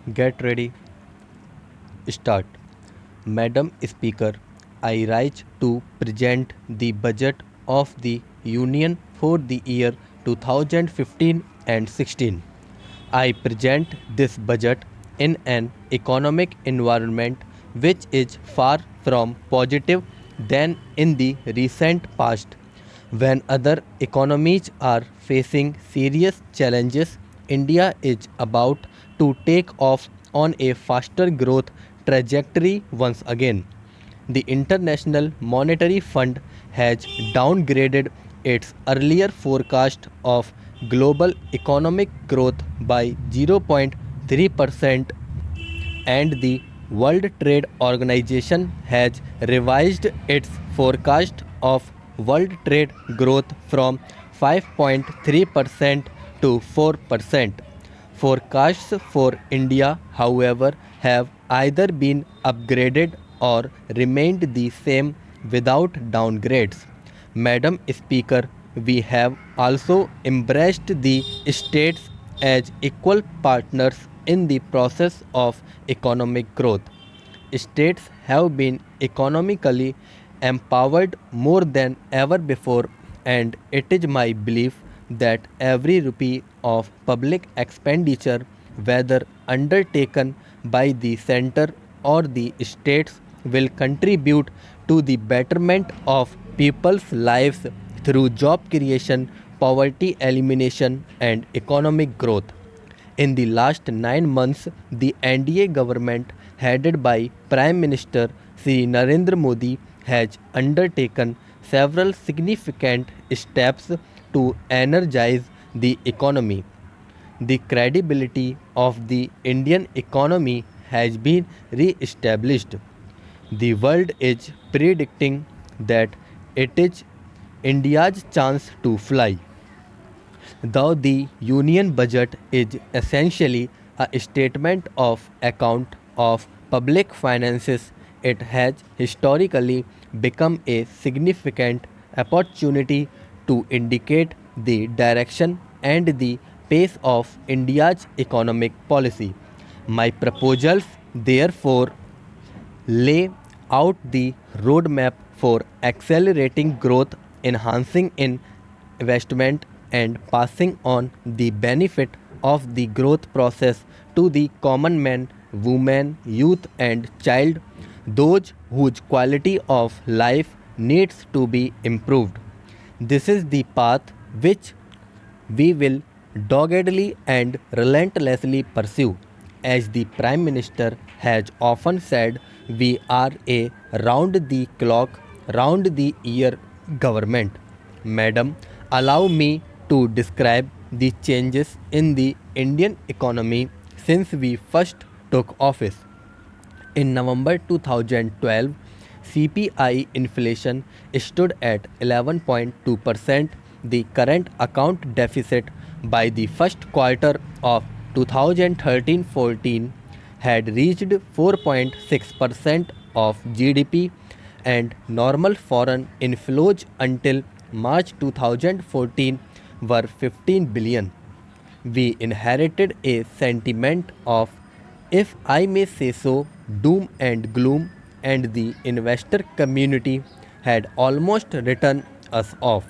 Get ready, start. Madam Speaker, I rise to present the budget of the Union for the year 2015 and 16. I present this budget in an economic environment which is far from positive than in the recent past. When other economies are facing serious challenges, India is about to take off on a faster growth trajectory once again. The International Monetary Fund has downgraded its earlier forecast of global economic growth by 0.3%, and the World Trade Organization has revised its forecast of world trade growth from 5.3% to 4%. Forecasts for India, however, have either been upgraded or remained the same without downgrades. Madam Speaker, we have also embraced the states as equal partners in the process of economic growth. States have been economically empowered more than ever before, and it is my belief that every rupee of public expenditure, whether undertaken by the center or the states, will contribute to the betterment of people's lives through job creation, poverty elimination, and economic growth. In the last 9 months, the NDA government, headed by Prime Minister Sri Narendra Modi, has undertaken several significant steps to energize the economy. The credibility of the Indian economy has been re established. The world is predicting that it is India's chance to fly. Though the union budget is essentially a statement of account of public finances, it has historically become a significant opportunity to indicate the direction and the pace of India's economic policy. My proposals, therefore, lay out the roadmap for accelerating growth, enhancing investment, and passing on the benefit of the growth process to the common man, woman, youth, and child, those whose quality of life needs to be improved. This is the path which we will doggedly and relentlessly pursue. As the Prime Minister has often said, we are a round the clock, round the year government. Madam, allow me to describe the changes in the Indian economy since we first took office. In November 2012, CPI inflation stood at 11.2%. The current account deficit by the first quarter of 2013-14 had reached 4.6% of GDP, and normal foreign inflows until March 2014 were 15 billion. We inherited a sentiment of, if I may say so, doom and gloom, and the investor community had almost written us off.